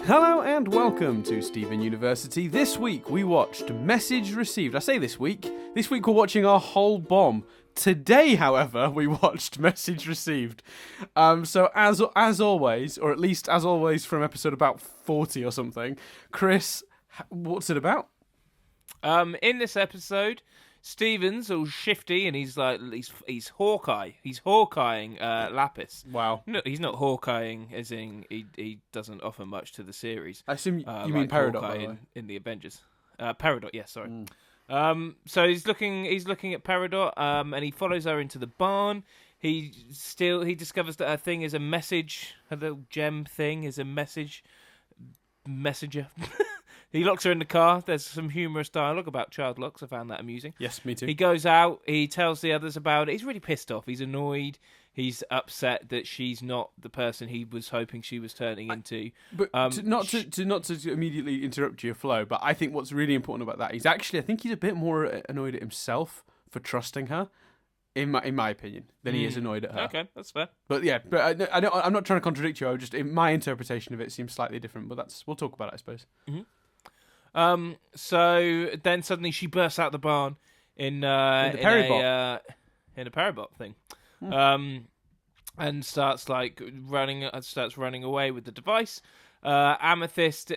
Hello and welcome to Stephen University. This week we watched Message Received. I say this week. This week we're watching our whole bomb. Today, however, we watched Message Received. So as always, or at least as always from episode about 40 or something, Chris, what's it about? In this episode, Stephen's all shifty and he's Hawkeye. He's Hawkeyeing Lapis. Wow. No, he's not Hawkeyeing as in he doesn't offer much to the series. I assume you mean Peridot, by the way. In the Avengers. Peridot, yes, sorry. So he's looking at Peridot, and he follows her into the barn. He discovers that her thing is a message. Her little gem thing is a messenger. He locks her in the car. There's some humorous dialogue about child locks. I found that amusing. Yes, me too. He goes out. He tells the others about it. He's really pissed off. He's annoyed. He's upset that she's not the person he was hoping she was turning into. But not to immediately interrupt your flow, but I think what's really important about that is actually I think he's a bit more annoyed at himself for trusting her, in my opinion, than he is annoyed at her. Okay, that's fair. But yeah, but I'm not trying to contradict you. In my interpretation of it seems slightly different, but we'll talk about it, I suppose. Mm-hmm. So then suddenly she bursts out the barn in a Peridot thing, and starts running away with the device. Amethyst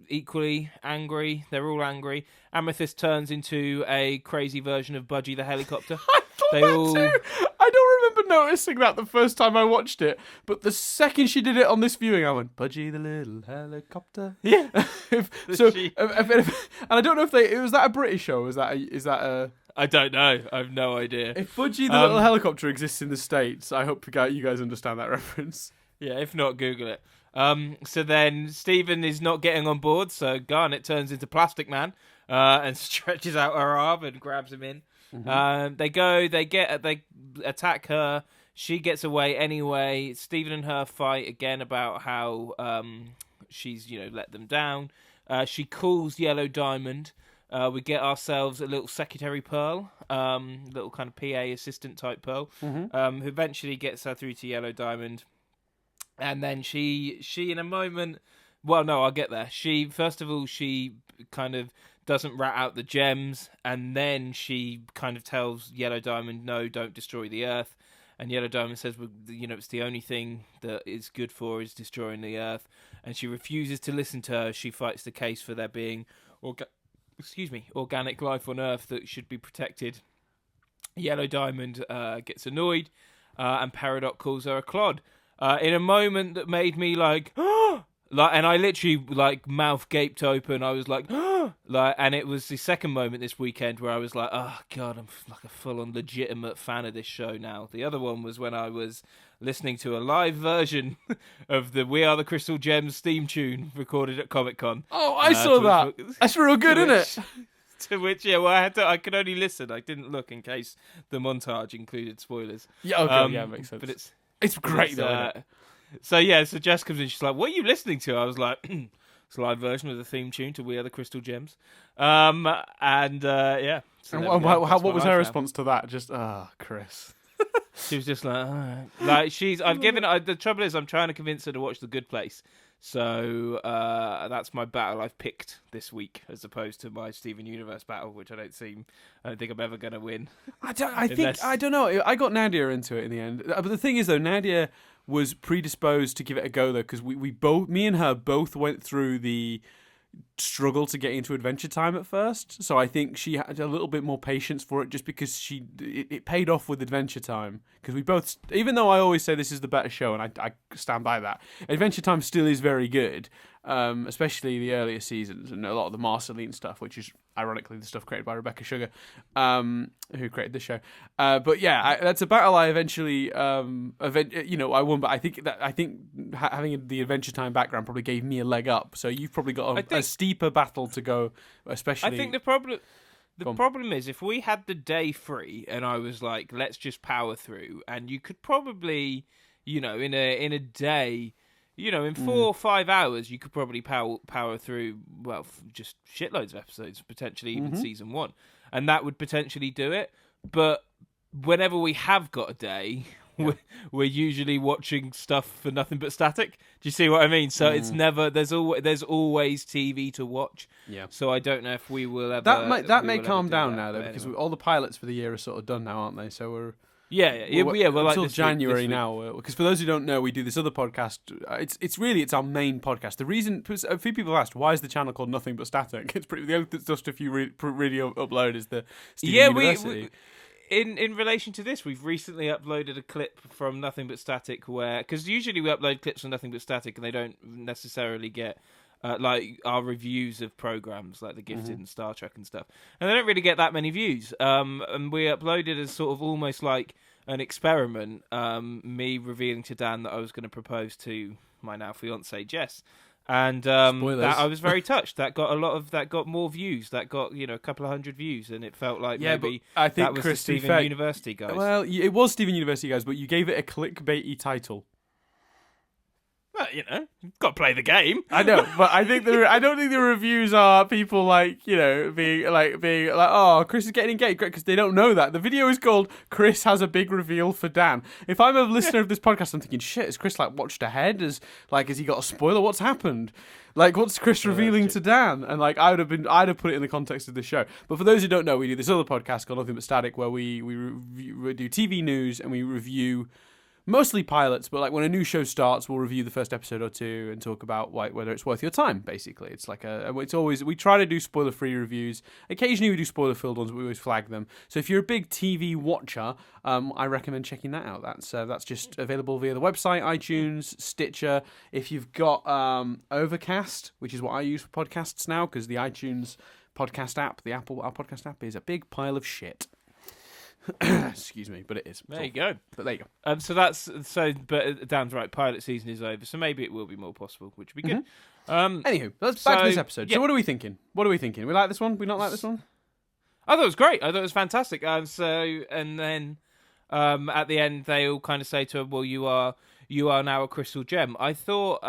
equally angry. They're all angry. Amethyst turns into a crazy version of Budgie the helicopter. I thought too. I don't remember noticing that the first time I watched it, but the second she did it on this viewing, I went, Budgie the little helicopter. Yeah. And I don't know if was that a British show? Is that a? I don't know. I have no idea. If Budgie the little helicopter exists in the States, I hope you guys understand that reference. Yeah, if not, Google it. So then Stephen is not getting on board, so Garnet turns into Plastic Man and stretches out her arm and grabs him in. Mm-hmm. They attack her. She gets away anyway. Stephen and her fight again about how she's let them down. She calls Yellow Diamond. We get ourselves a little Secretary Pearl, little kind of PA assistant type Pearl, who eventually gets her through to Yellow Diamond. And then she in a moment, well, no, I'll get there. First of all, she kind of doesn't rat out the gems, and then she kind of tells Yellow Diamond, no, don't destroy the Earth. And Yellow Diamond says, well, it's the only thing that it's good for is destroying the Earth. And she refuses to listen to her. She fights the case for there being organic life on Earth that should be protected. Yellow Diamond gets annoyed, and Peridot calls her a clod. In a moment that made me and I literally mouth gaped open. I was and it was the second moment this weekend where I was like, oh God, I'm like a full-on legitimate fan of this show now. The other one was when I was listening to a live version of the We Are the Crystal Gems theme tune recorded at Comic-Con. Oh, I saw that. That's real good, isn't it? To which, I could only listen. I didn't look in case the montage included spoilers. Yeah, okay, yeah, makes sense. But it's great though. So Jess comes in. She's like, "What are you listening to?" I was like, "It's a live version of the theme tune to We Are the Crystal Gems." So what was her response to that? Just, Chris. She was just like, all right. The trouble is, I'm trying to convince her to watch The Good Place. So that's my battle I've picked this week, as opposed to my Steven Universe battle, which I don't think I'm ever going to win. I don't know. I got Nadia into it in the end. But the thing is, though, Nadia was predisposed to give it a go, though, because me and her both went through the struggle to get into Adventure Time at first. So I think she had a little bit more patience for it, just because it paid off with Adventure Time. Because we both, even though I always say this is the better show, and I stand by that, Adventure Time still is very good, especially the earlier seasons and a lot of the Marceline stuff, which is ironically the stuff created by Rebecca Sugar, who created the show. But yeah, that's a battle I eventually, I won. But I think having the Adventure Time background probably gave me a leg up. So you've probably got a steeper battle to go, especially. I think the problem is, if we had the day free and I was like, let's just power through, and you could probably, in a day, in 4 or 5 hours, you could probably power through, just shitloads of episodes, potentially even season 1. And that would potentially do it. But whenever we have got a day, we're usually watching stuff for nothing but static. Do you see what I mean? So it's never there's always TV to watch. Yeah. So I don't know if we will ever. That may calm down now though, but because anyway. all the pilots for the year are sort of done now, aren't they? So we're We're like until this January week. now. Because for those who don't know, we do this other podcast. It's our main podcast. The reason a few people asked why is the channel called Nothing But Static. It's pretty the only just a few really upload is the Steven University. In relation to this, we've recently uploaded a clip from Nothing But Static where because usually we upload clips from Nothing But Static and they don't necessarily get. Like our reviews of programs like The Gifted and Star Trek and stuff, and they don't really get that many views. And we uploaded as sort of almost like an experiment. Me revealing to Dan that I was going to propose to my now fiancé Jess, and that I was very touched. That got more views. That got a couple of hundred views, and it felt like maybe but I think that was Chris, the Steven University guys. Well, it was Steven University guys, but you gave it a clickbaity title. Well, got to play the game. I know, but I don't think the reviews are people being like, oh, Chris is getting engaged, because they don't know that the video is called "Chris has a big reveal for Dan." If I'm a listener of this podcast, I'm thinking, shit, has Chris watched ahead? Has he got a spoiler? What's happened? What's Chris revealing to Dan? And I'd have put it in the context of the show. But for those who don't know, we do this other podcast called Nothing But Static, where we do TV news and we review. Mostly pilots, but when a new show starts, we'll review the first episode or two and talk about whether it's worth your time. Basically, it's we try to do spoiler-free reviews. Occasionally, we do spoiler-filled ones, but we always flag them. So if you're a big TV watcher, I recommend checking that out. That's just available via the website, iTunes, Stitcher. If you've got Overcast, which is what I use for podcasts now, because the iTunes podcast app, our podcast app, is a big pile of shit. Excuse me, but it is. There you go. But there you go. But Dan's right. Pilot season is over, so maybe it will be more possible, which would be good. Anywho, let's back to this episode. So, what are we thinking? We like this one? We not like this one? I thought it was great. I thought it was fantastic. And then at the end, they all kind of say to her, "Well, you are now a crystal gem." I thought.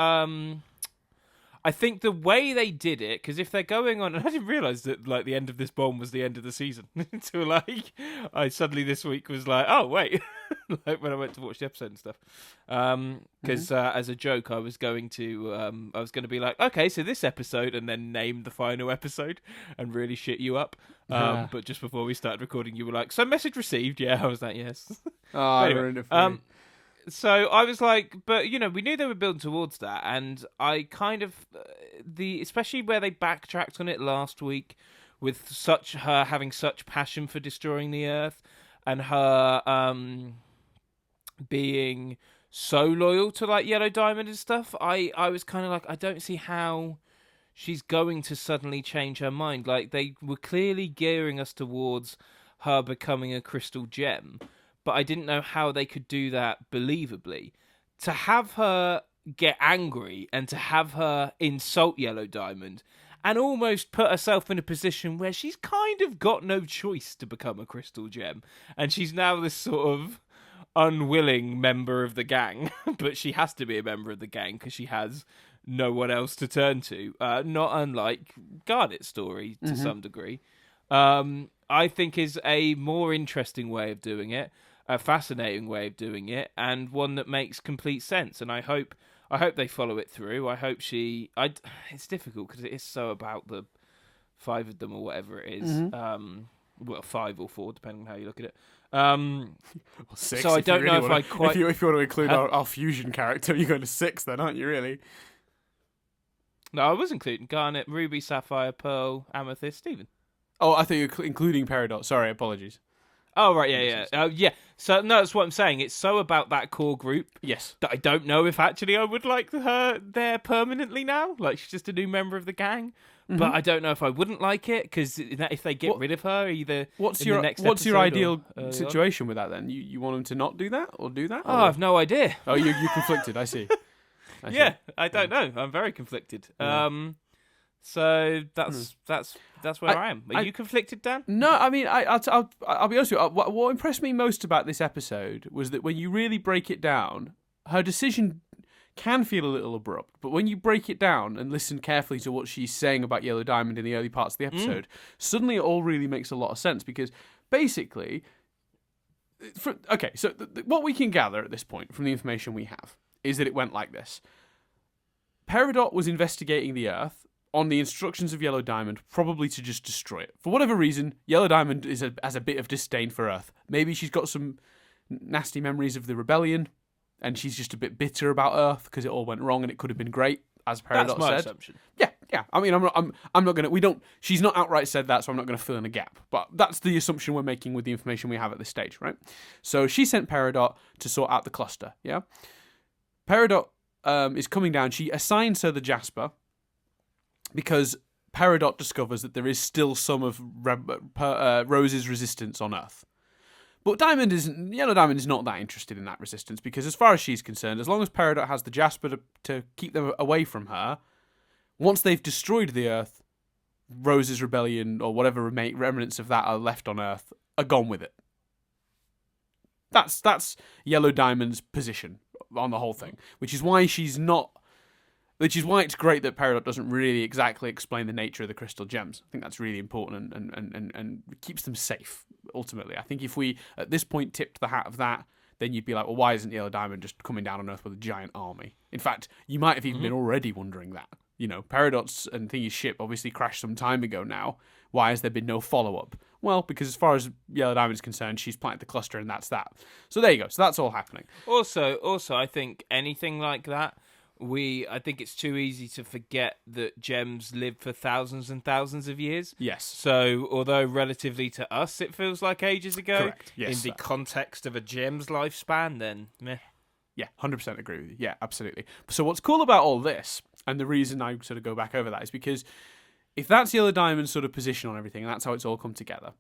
I think the way they did it, because if they're going on, and I didn't realise that the end of this bomb was the end of the season until I suddenly this week was like, oh wait, when I went to watch the episode and stuff, because as a joke I was going to be like, okay, so this episode, and then name the final episode and really shit you up, but just before we started recording, you were like, so message received, yeah, I was like, yes. Oh, anyway, I ruined it for you. So I was like, but we knew they were building towards that, and I kind of especially where they backtracked on it last week, with her having such passion for destroying the Earth, and her being so loyal to Yellow Diamond and stuff. I was kind of like, I don't see how she's going to suddenly change her mind. They were clearly gearing us towards her becoming a crystal gem. But I didn't know how they could do that believably. To have her get angry and to have her insult Yellow Diamond and almost put herself in a position where she's kind of got no choice to become a crystal gem. And she's now this sort of unwilling member of the gang, but she has to be a member of the gang because she has no one else to turn to. Not unlike Garnet's story to some degree. I think is a more interesting way of doing it. A fascinating way of doing it, and one that makes complete sense. And I hope they follow it through. I hope it's difficult because it is so about the 5 of them or whatever it is. Well, 5 or 4, depending on how you look at it. Well, 6. So I don't know if I quite. If you want to include our fusion character, you're going to 6, then, aren't you? Really? No, I was including Garnet, Ruby, Sapphire, Pearl, Amethyst, Stephen. Oh, I thought you were including Peridot. Sorry, apologies. Oh, right, yeah. So, no, that's what I'm saying. It's so about that core group. Yes. That I don't know if actually I would like her there permanently now. She's just a new member of the gang. Mm-hmm. But I don't know if I wouldn't like it, because if they get rid of her, either what's your ideal situation with that, then? You want them to not do that, or do that? Oh, I have no idea. Oh, you're conflicted, I see. I don't know. I'm very conflicted. So that's where I am. Are you conflicted, Dan? No, I mean, I'll be honest with you. What impressed me most about this episode was that when you really break it down, her decision can feel a little abrupt, but when you break it down and listen carefully to what she's saying about Yellow Diamond in the early parts of the episode, suddenly it all really makes a lot of sense, because basically okay, so what we can gather at this point from the information we have is that it went like this. Peridot was investigating the Earth on the instructions of Yellow Diamond, probably to just destroy it. For whatever reason, Yellow Diamond has a bit of disdain for Earth. Maybe she's got some nasty memories of the rebellion, and she's just a bit bitter about Earth because it all went wrong and it could have been great, as Peridot That's my said. assumption. Yeah. I mean, I'm not gonna. We don't. She's not outright said that, so I'm not gonna fill in a gap. But that's the assumption we're making with the information we have at this stage, right? So she sent Peridot to sort out the cluster. Yeah. Peridot is coming down. She assigns her the Jasper because Peridot discovers that there is still some of Rose's resistance on Earth. But Yellow Diamond is not that interested in that resistance because, as far as she's concerned, as long as Peridot has the Jasper to keep them away from her, once they've destroyed the Earth, Rose's rebellion or whatever remnants of that are left on Earth are gone with it. That's Yellow Diamond's position on the whole thing, which is why it's great that Peridot doesn't really exactly explain the nature of the crystal gems. I think that's really important and keeps them safe, ultimately. I think if we, at this point, tipped the hat of that, then you'd be like, well, why isn't Yellow Diamond just coming down on Earth with a giant army? In fact, you might have even been already wondering that. Peridot's and Thingy's ship obviously crashed some time ago now. Why has there been no follow-up? Well, because as far as Yellow Diamond is concerned, she's planted the cluster and that's that. So there you go. So that's all happening. Also, I think anything like that, I think it's too easy to forget that gems live for thousands and thousands of years. Yes. So, although relatively to us it feels like ages ago, correct. Yes, in the context of a gem's lifespan, then meh. Yeah, 100% agree with you. Yeah, absolutely. So what's cool about all this, and the reason I sort of go back over that, is because if that's Yellow Diamond's sort of position on everything, and that's how it's all come together,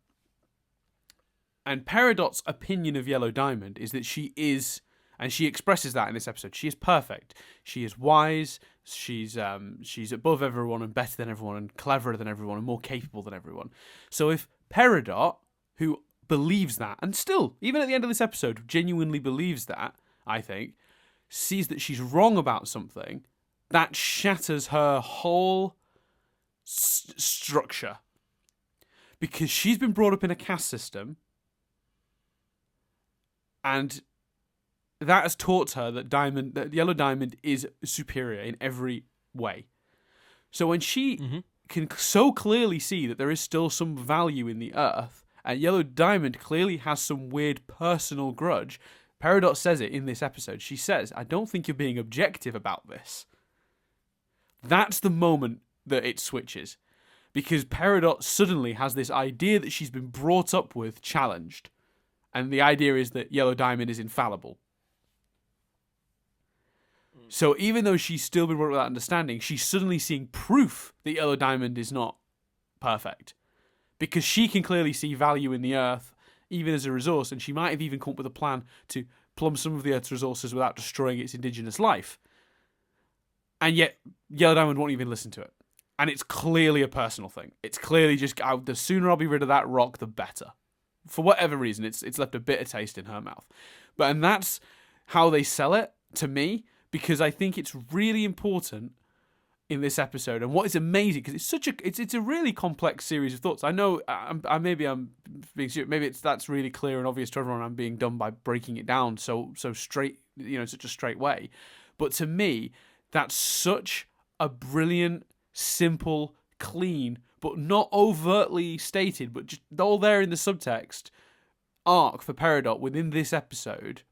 and Peridot's opinion of Yellow Diamond is that she is, and she expresses that in this episode, she is perfect. She is wise, she's above everyone and better than everyone and cleverer than everyone and more capable than everyone. So if Peridot, who believes that, and still, even at the end of this episode, genuinely believes that, I think, sees that she's wrong about something, that shatters her whole structure. Because she's been brought up in a caste system, and that has taught her that Yellow Diamond is superior in every way. So when she can so clearly see that there is still some value in the Earth, and Yellow Diamond clearly has some weird personal grudge, Peridot says it in this episode. She says, I don't think you're being objective about this. That's the moment that it switches. Because Peridot suddenly has this idea that she's been brought up with challenged. And the idea is that Yellow Diamond is infallible. So even though she's still been brought up with that understanding, she's suddenly seeing proof that Yellow Diamond is not perfect. Because she can clearly see value in the Earth, even as a resource, and she might have even come up with a plan to plumb some of the Earth's resources without destroying its indigenous life. And yet, Yellow Diamond won't even listen to it. And it's clearly a personal thing. It's clearly just, the sooner I'll be rid of that rock, the better. For whatever reason, it's left a bitter taste in her mouth. And that's how they sell it, to me, because I think it's really important in this episode. And what is amazing, because it's a really complex series of thoughts. I know I'm being serious. Maybe that's really clear and obvious to everyone. I'm being done by breaking it down so straight, such a straight way. But to me, that's such a brilliant, simple, clean, but not overtly stated, but just all there in the subtext arc for Peridot within this episode.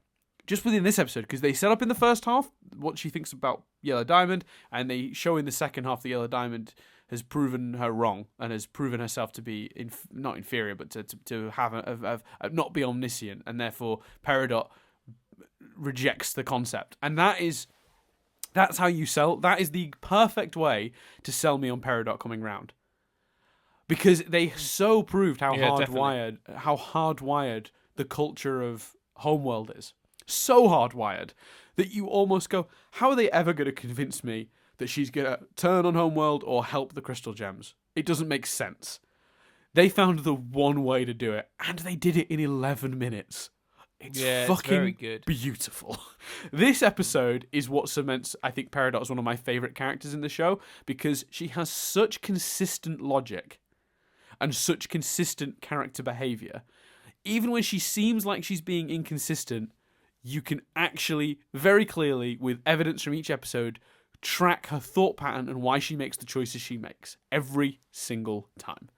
Just within this episode, because they set up in the first half what she thinks about Yellow Diamond, and they show in the second half that Yellow Diamond has proven her wrong and has proven herself to be not inferior, but to have not be omniscient, and therefore Peridot rejects the concept. And that's how you sell. That is the perfect way to sell me on Peridot coming round, because they so proved how hardwired the culture of Homeworld is. So hardwired that you almost go, how are they ever going to convince me that she's going to turn on Homeworld or help the crystal gems? It doesn't make sense. They found the one way to do it, and they did it in 11 minutes. It's fucking very good. Beautiful. This episode is what cements, I think, Peridot is one of my favourite characters in the show, because she has such consistent logic and such consistent character behaviour. even when she seems like she's being inconsistent, you can actually very clearly, with evidence from each episode, track her thought pattern and why she makes the choices she makes every single time.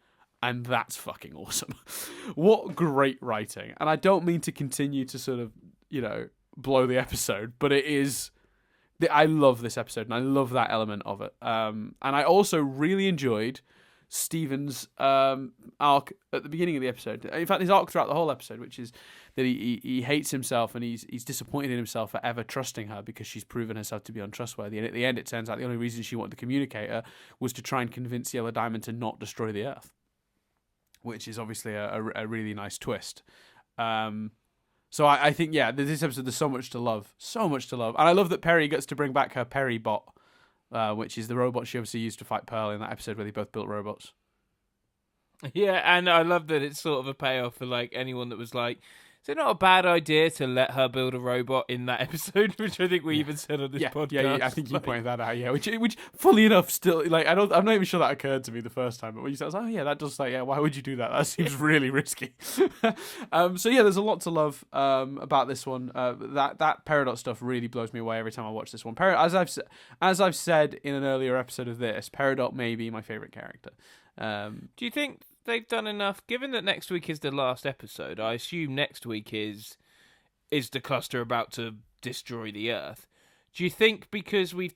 And that's fucking awesome. What great writing. And I don't mean to continue to sort of, blow the episode, but it is... I love this episode, and I love that element of it. And I also really enjoyed Stephen's arc at the beginning of the episode. In fact, his arc throughout the whole episode, which is that he hates himself and he's disappointed in himself for ever trusting her because she's proven herself to be untrustworthy. And at the end, it turns out the only reason she wanted to communicate her was to try and convince Yellow Diamond to not destroy the Earth, which is obviously a really nice twist. So I think, this episode, there's so much to love. So much to love. And I love that Peri gets to bring back her Peridot, which is the robot she obviously used to fight Pearl in that episode where they both built robots. Yeah, and I love that it's sort of a payoff for like anyone that was like, is it not a bad idea to let her build a robot in that episode? Which I think we even said on this podcast. Yeah, I think you pointed that out. Yeah, which fully enough, still like I'm not even sure that occurred to me the first time. But when you said, I was like, oh yeah, that does like, why would you do that? That seems really risky. So yeah, there's a lot to love about this one. That Peridot stuff really blows me away every time I watch this one. As I've said in an earlier episode of this, Peridot may be my favorite character. Do you think they've done enough? Given that next week is the last episode, I assume next week is the cluster about to destroy the Earth. Do you think because the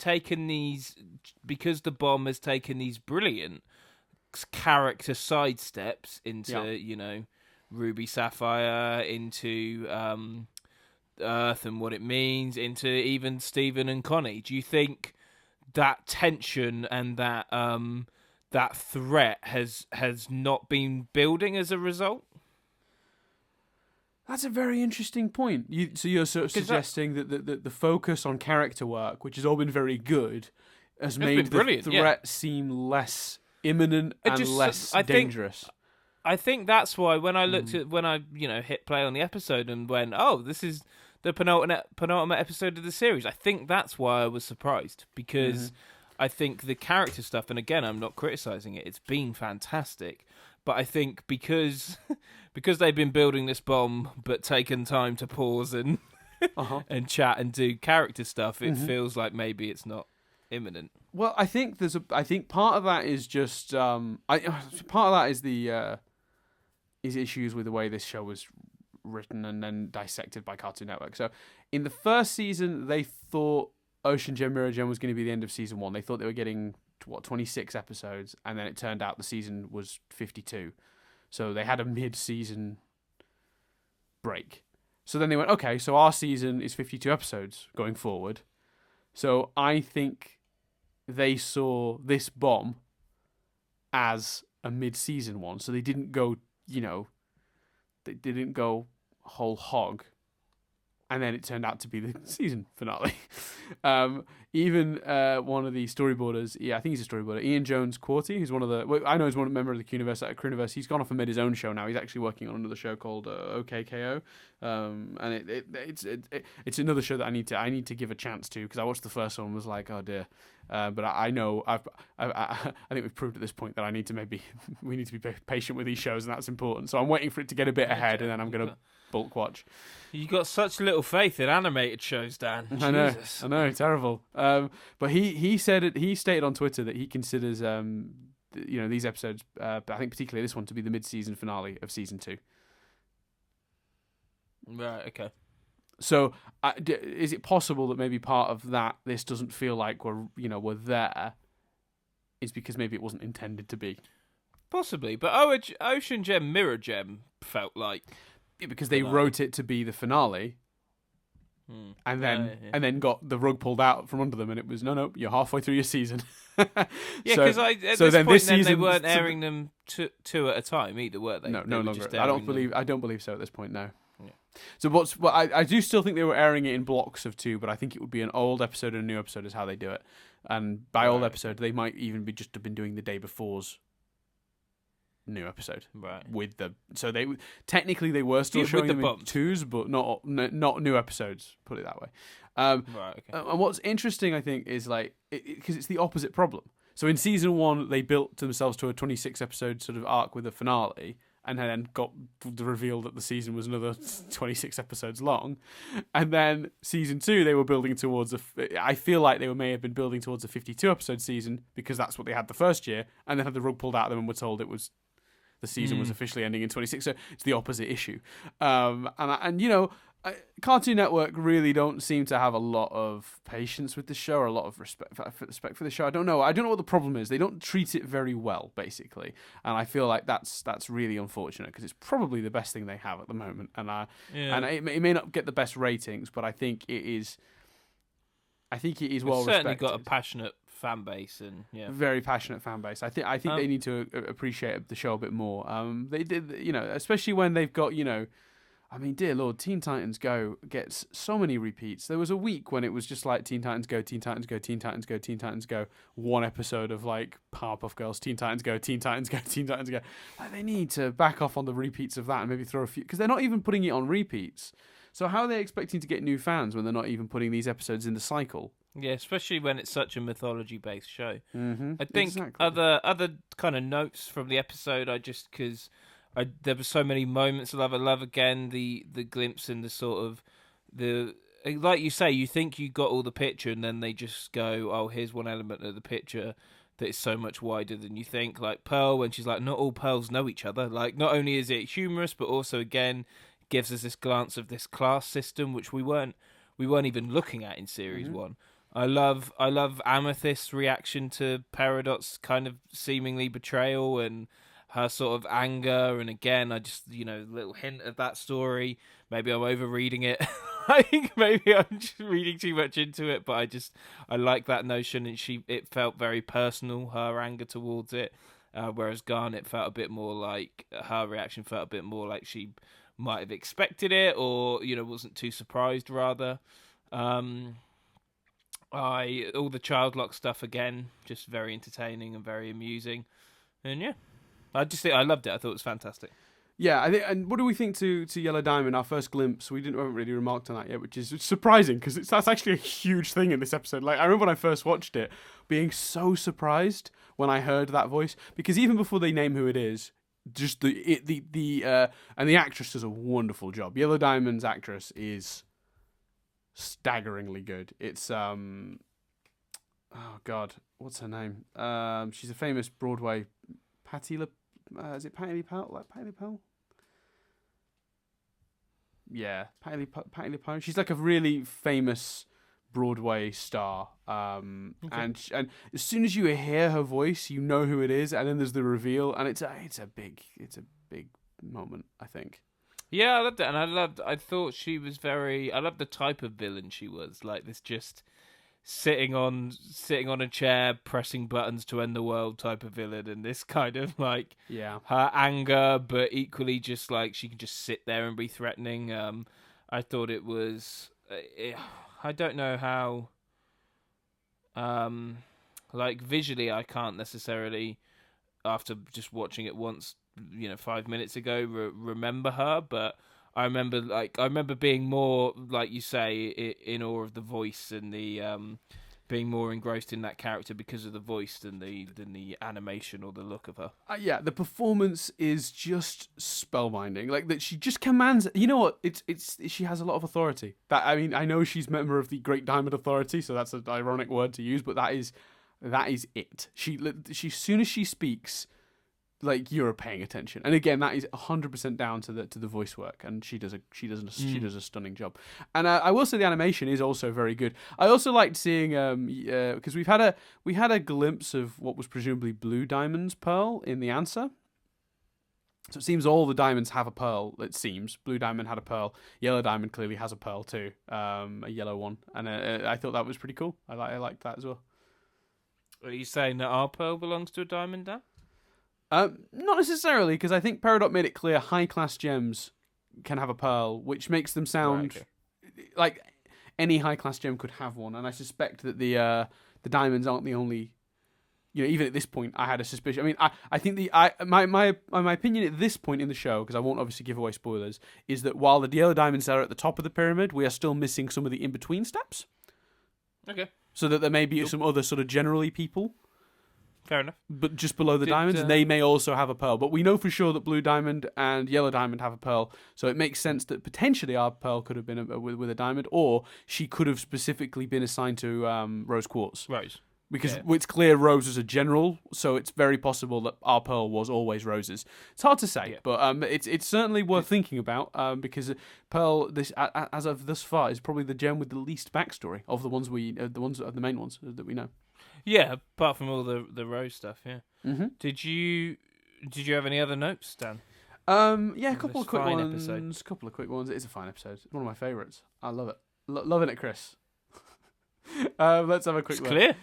bomb has taken these brilliant character sidesteps into Ruby Sapphire, into Earth and what it means, into even Stephen and Connie, do you think that tension and that threat has not been building as a result? That's a very interesting point. So you're sort of suggesting that the focus on character work, which has all been very good, has made the threat seem less imminent and less dangerous. I think that's why when I looked at hit play on the episode and went, oh, this is the penultimate episode of the series. I think that's why I was surprised, because I think the character stuff, and again, I'm not criticizing it, it's been fantastic. But I think because they've been building this bomb but taken time to pause and and chat and do character stuff, it feels like maybe it's not imminent. Well, I think part of that is just part of that is the is issues with the way this show was written and then dissected by Cartoon Network. So in the first season, they thought Ocean Gem Mirror Gem was going to be the end of season 1. They thought they were getting 26 episodes, and then it turned out the season was 52. So they had a mid-season break. So then they went, okay, so our season is 52 episodes going forward. So I think they saw this bomb as a mid-season one. So they didn't go, they didn't go whole hog. And then it turned out to be the season finale. Even one of the storyboarders, I think he's a storyboarder, Ian Jones-Quartey, who's I know he's one member of the Crewniverse at Crewniverse. He's gone off and made his own show now. He's actually working on another show called OKKO, and it's another show that I need to give a chance to, because I watched the first one and was like, oh dear. But I know I think we've proved at this point that we need to be patient with these shows, and that's important. So I'm waiting for it to get a bit ahead, and then I'm gonna bulk watch. You got such little faith in animated shows, Dan. I know, terrible. But he stated on Twitter that he considers these episodes, I think particularly this one, to be the mid-season finale of season 2. Right. Okay. So, is it possible that maybe part of that this doesn't feel like we're there, is because maybe it wasn't intended to be? Possibly, but Ocean Gem Mirror Gem felt like. Because they wrote it to be the finale, and then got the rug pulled out from under them, and it was no, you're halfway through your season. Because this season they weren't airing them two at a time either, were they? No longer. I don't believe so at this point. No. Yeah. So I do still think they were airing it in blocks of 2, but I think it would be an old episode and a new episode is how they do it. And by old episode, they might even be just have been doing the day before's new episode, right? So they technically they were still showing them in 2s, but not new episodes. Put it that way. Right. Okay. And what's interesting, I think, is because it's the opposite problem. So in season 1, they built themselves to a 26 episode sort of arc with a finale, and then got the reveal that the season was another 26 episodes long. And then season 2, they were building towards I feel like they may have been building towards a 52 episode season because that's what they had the first year, and then had the rug pulled out of them and were told the season was officially ending in 26. So it's the opposite issue. Cartoon Network really don't seem to have a lot of patience with the show, or a lot of respect for the show. I don't know what the problem is. They don't treat it very well, basically, and I feel like that's really unfortunate because it's probably the best thing they have at the moment. And it may not get the best ratings, but I think it is. Well respected. Certainly got a passionate fan base, and very passionate fan base. I think they need to appreciate the show a bit more. They did, especially when they've got I mean, dear Lord, Teen Titans Go gets so many repeats. There was a week when it was just like Teen Titans Go, Teen Titans Go, Teen Titans Go, Teen Titans Go. One episode of like Powerpuff Girls, Teen Titans Go, Teen Titans Go, Teen Titans Go. Like, they need to back off on the repeats of that and maybe throw a few, because they're not even putting it on repeats. So how are they expecting to get new fans when they're not even putting these episodes in the cycle? Yeah, especially when it's such a mythology-based show. Mm-hmm, I think other kind of notes from the episode, there were so many moments of love. I love again the glimpse and the sort of like you say, you think you got all the picture, and then they just go, oh, here's one element of the picture that is so much wider than you think. Like Pearl, when she's like, not all pearls know each other. Like, not only is it humorous, but also again gives us this glance of this class system, which we weren't even looking at in series 1. I love Amethyst's reaction to Peridot's kind of seemingly betrayal and her sort of anger, and again, I just, little hint of that story. Maybe I'm overreading it. I think maybe I'm just reading too much into it, but I like that notion, and it felt very personal, her anger towards it, whereas Garnet felt a bit more like, her reaction felt a bit more like she might have expected it, or, wasn't too surprised, rather. All the childlock stuff, again, just very entertaining and very amusing, and yeah. I loved it. I thought it was fantastic. Yeah, and what do we think to Yellow Diamond? Our first glimpse, we haven't really remarked on that yet, which is surprising because that's actually a huge thing in this episode. Like, I remember when I first watched it, being so surprised when I heard that voice, because even before they name who it is, just and the actress does a wonderful job. Yellow Diamond's actress is staggeringly good. It's oh God, what's her name? She's a famous Broadway. Is it Patti LuPone? Like Patti LuPone? Yeah, Patti LuPone. She's like a really famous Broadway star. And as soon as you hear her voice, you know who it is, and then there's the reveal, and it's a big moment, I think. Yeah, I loved it, and I thought she was I loved the type of villain she was, like this just sitting on a chair pressing buttons to end the world type of villain, and this kind of like her anger, but equally just like she can just sit there and be threatening. I thought it was I don't know how like visually I can't necessarily, after just watching it once 5 minutes ago, remember her, but I remember being more, like you say, in awe of the voice and the being more engrossed in that character because of the voice than the animation or the look of her. The performance is just spellbinding. Like that, she just commands. You know what? She has a lot of authority. I know she's a member of the Great Diamond Authority, so that's an ironic word to use, but that is it. She as soon as she speaks, like, you're paying attention, and again, that is 100% down to the voice work, and she does a stunning job. And I will say the animation is also very good. I also liked seeing because we had a glimpse of what was presumably Blue Diamond's pearl in the answer. So it seems all the diamonds have a pearl. It seems Blue Diamond had a pearl. Yellow Diamond clearly has a pearl too, a yellow one, and I thought that was pretty cool. I liked that as well. Are you saying that our pearl belongs to a diamond, Dan? Not necessarily, because I think Peridot made it clear high-class gems can have a pearl, which makes them sound like any high-class gem could have one. And I suspect that the diamonds aren't the only. Even at this point, I had a suspicion. I mean, I think my opinion at this point in the show, because I won't obviously give away spoilers, is that while the yellow diamonds are at the top of the pyramid, we are still missing some of the in-between steps. Okay. So that there may be some other sort of generally people fair enough. but just below the diamonds, and they may also have a pearl. But we know for sure that blue diamond and yellow diamond have a pearl, so it makes sense that potentially our pearl could have been with a diamond, or she could have specifically been assigned to rose quartz. Rose. Because it's clear Rose was a general, so it's very possible that our pearl was always Rose's. It's hard to say, but it's certainly worth thinking about because Pearl, as of thus far, is probably the gem with the least backstory of the ones the main ones that we know. Yeah, apart from all the Rose stuff. Yeah. Mm-hmm. Did you have any other notes, Dan? A couple of quick ones. Episode. Couple of quick ones. It is a fine episode. It's one of my favourites. I love it. Loving it, Chris. Let's have a quick look. Clear.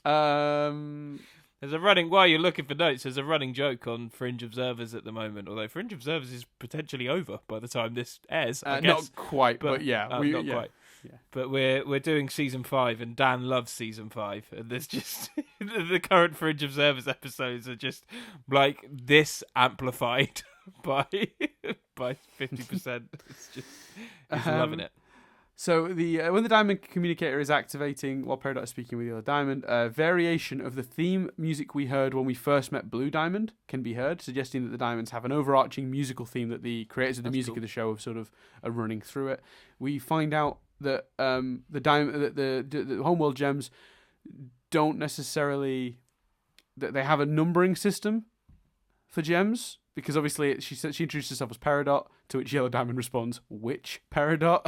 There's a running. While you're looking for notes, there's a running joke on Fringe Observers at the moment. Although Fringe Observers is potentially over by the time this airs. I guess. Not quite, but yeah, not quite. Yeah. But we're doing season 5, and Dan loves season 5. And there's just the current Fringe Observers episodes are just like this amplified by 50%. He's loving it. So when the diamond communicator is activating while Peridot is speaking with the other diamond, a variation of the theme music we heard when we first met Blue Diamond can be heard, suggesting that the diamonds have an overarching musical theme that the creators of the music of the show have sort of are running through it. We find out that the Homeworld gems don't necessarily that they have a numbering system for gems. Because obviously she introduced herself as Peridot, to which Yellow Diamond responds, "Which Peridot?"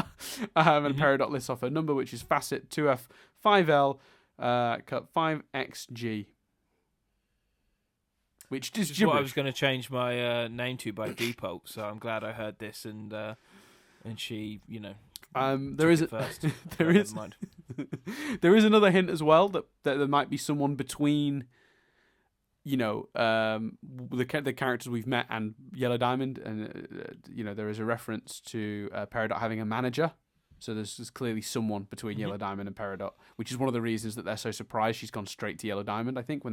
And Peridot lists off her number, which is facet 2F 5L cut 5XG. Which is what I was going to change my name to by default. So I'm glad I heard this and she, there is there is another hint as well that there might be someone between. The characters we've met and Yellow Diamond, and there is a reference to Peridot having a manager, so there's clearly someone between Yellow Diamond and Peridot, which is one of the reasons that they're so surprised she's gone straight to Yellow Diamond. I think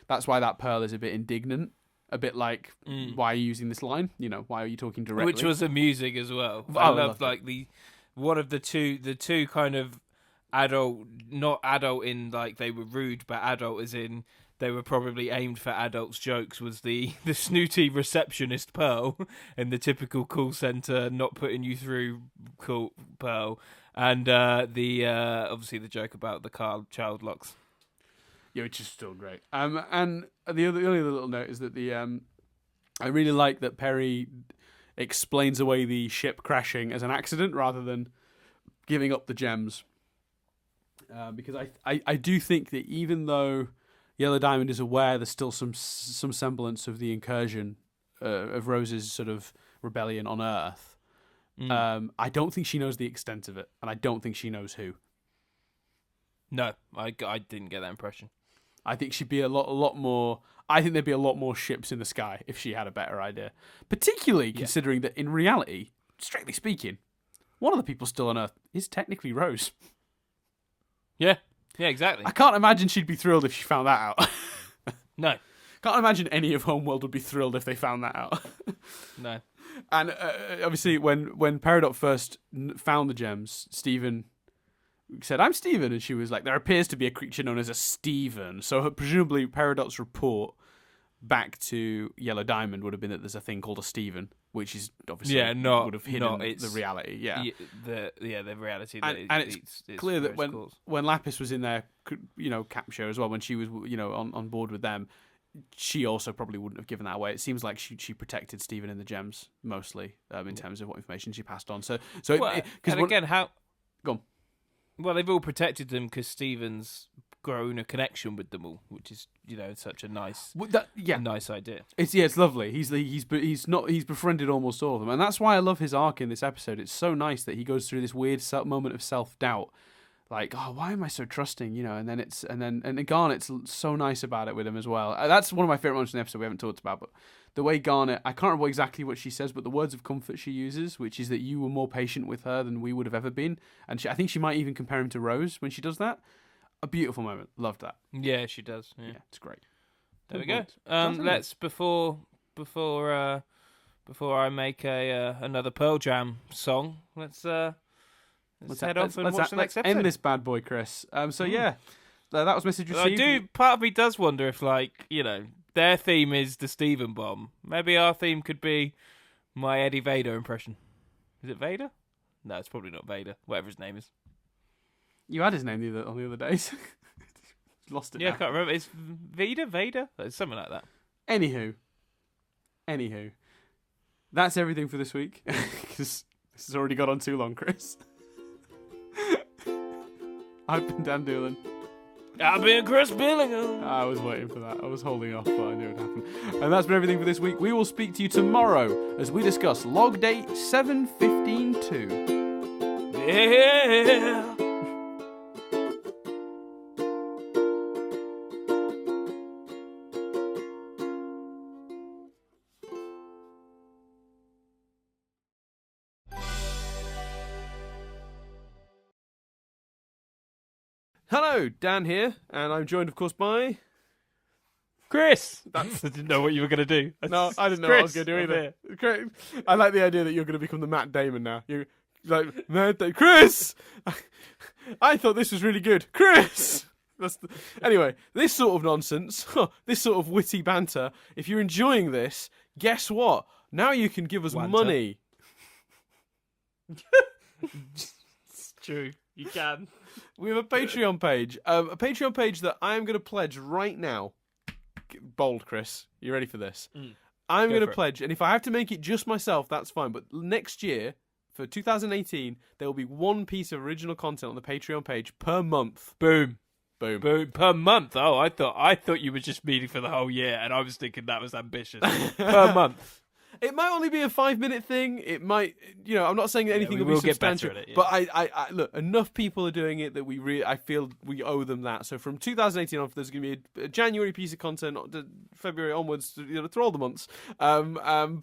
that's why that Pearl is a bit indignant, a bit like, why are you using this line? Why are you talking directly? Which was amusing as well. I loved like one of the two kind of adult, not adult in like they were rude, but adult as in. They were probably aimed for adults' jokes. Was the snooty receptionist Pearl and the typical call center not putting you through cool Pearl, and obviously the joke about the child locks. Yeah, which is still great. And the only other little note is that I really like that Perry explains away the ship crashing as an accident rather than giving up the gems, because I do think that even though Yellow Diamond is aware there's still some semblance of the incursion of Rose's sort of rebellion on Earth. I don't think she knows the extent of it, and I don't think she knows who. No, I didn't get that impression. I think she'd be a lot more. I think there'd be a lot more ships in the sky if she had a better idea, particularly considering that in reality, strictly speaking, one of the people still on Earth is technically Rose. Yeah. Yeah, exactly. I can't imagine she'd be thrilled if she found that out. No. Can't imagine any of Homeworld would be thrilled if they found that out. No. And obviously, when Peridot first found the gems, Stephen said, "I'm Stephen," and she was like, "There appears to be a creature known as a Stephen." So presumably Peridot's report back to Yellow Diamond would have been that there's a thing called a Stephen, which is obviously would have hidden the reality. Yeah, the reality. And it's clear that when Lapis was in their capture as well, when she was on board with them, she also probably wouldn't have given that away. It seems like she protected Stephen and the gems mostly in terms of what information she passed on. Go on. Well, they've all protected them because Stephen's grown a connection with them all, which is such a nice nice idea. It's lovely. He's befriended almost all of them, and that's why I love his arc in this episode. It's so nice that he goes through this weird moment of self-doubt, like, oh, why am I so trusting? And then Garnet's so nice about it with him as well. That's one of my favorite moments in the episode we haven't talked about, but the way Garnet, I can't remember exactly what she says, but the words of comfort she uses, which is that you were more patient with her than we would have ever been, and I think she might even compare him to Rose when she does that. A beautiful moment. Loved that. Yeah, she does. Yeah, it's great. There we go. Let's before I make another Pearl Jam song. Let's head off and watch the next episode. End this bad boy, Chris. that was message received. Part of me does wonder if, like, you know, their theme is the Stephen bomb. Maybe our theme could be my Eddie Vader impression. Is it Vader? No, it's probably not Vader. Whatever his name is. You had his name on the other days. Lost it. Yeah, now. I can't remember. It's Vader? It's something like that. Anywho, that's everything for this week. Because this has already got on too long, Chris. I've been Dan Doolan. I've been Chris Billingham. I was waiting for that. I was holding off, but I knew it would happen. And that's been everything for this week. We will speak to you tomorrow as we discuss log date 715-2. Yeah. Hello, Dan here, and I'm joined, of course, by... Chris! I didn't know what you were going to do. No, I didn't know what I was going to do either. Great. I like the idea that you're going to become the Matt Damon now. You're like, Chris! I thought this was really good. Chris! Anyway, this sort of nonsense, this sort of witty banter, if you're enjoying this, guess what? Now you can give us money. It's true. You can. We have a Patreon page. A Patreon page that I am going to pledge right now. Bold, Chris. You ready for this? I'm going to pledge, and if I have to make it just myself, that's fine. But next year, for 2018, there will be one piece of original content on the Patreon page per month. Boom. Per month. Oh, I thought you were just meaning for the whole year, and I was thinking that was ambitious. Per month. It might only be a 5-minute thing. It might, I'm not saying that anything will be substantial. Get better at it, But I look, enough people are doing it that I feel we owe them that. So from 2018 on, there's going to be a January piece of content, February onwards, through all the months. So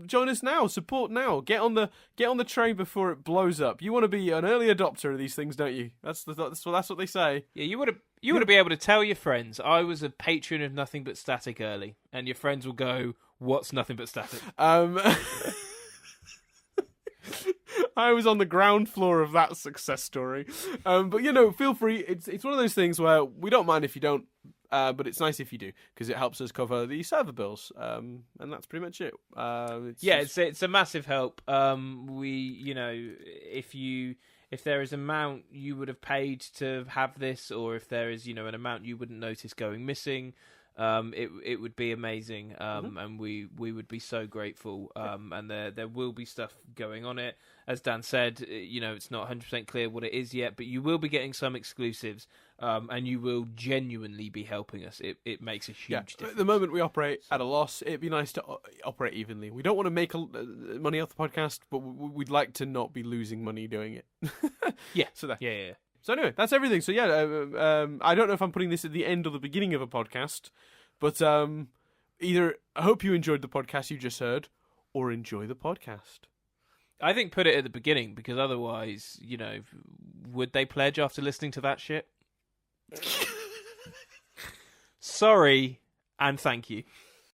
join us now, support now, get on the train before it blows up. You want to be an early adopter of these things, don't you? That's what they say. Yeah, you would be able to tell your friends, I was a patron of Nothing But Static early, and your friends will go, what's Nothing But Static? I was on the ground floor of that success story. But, feel free. It's one of those things where we don't mind if you don't, but it's nice if you do, because it helps us cover the server bills. And that's pretty much it. It's a massive help. If there is an amount you would have paid to have this, or if there is, an amount you wouldn't notice going missing, it would be amazing, and we would be so grateful. And there will be stuff going on it. As Dan said, it's not 100% clear what it is yet, but you will be getting some exclusives, and you will genuinely be helping us. It makes a huge difference. At the moment, we operate at a loss. It'd be nice to operate evenly. We don't want to make money off the podcast, but we'd like to not be losing money doing it. Yeah. So yeah. So anyway, that's everything. So I don't know if I'm putting this at the end or the beginning of a podcast, but either I hope you enjoyed the podcast you just heard, or enjoy the podcast. I think put it at the beginning, because otherwise, would they pledge after listening to that shit? Sorry, and thank you.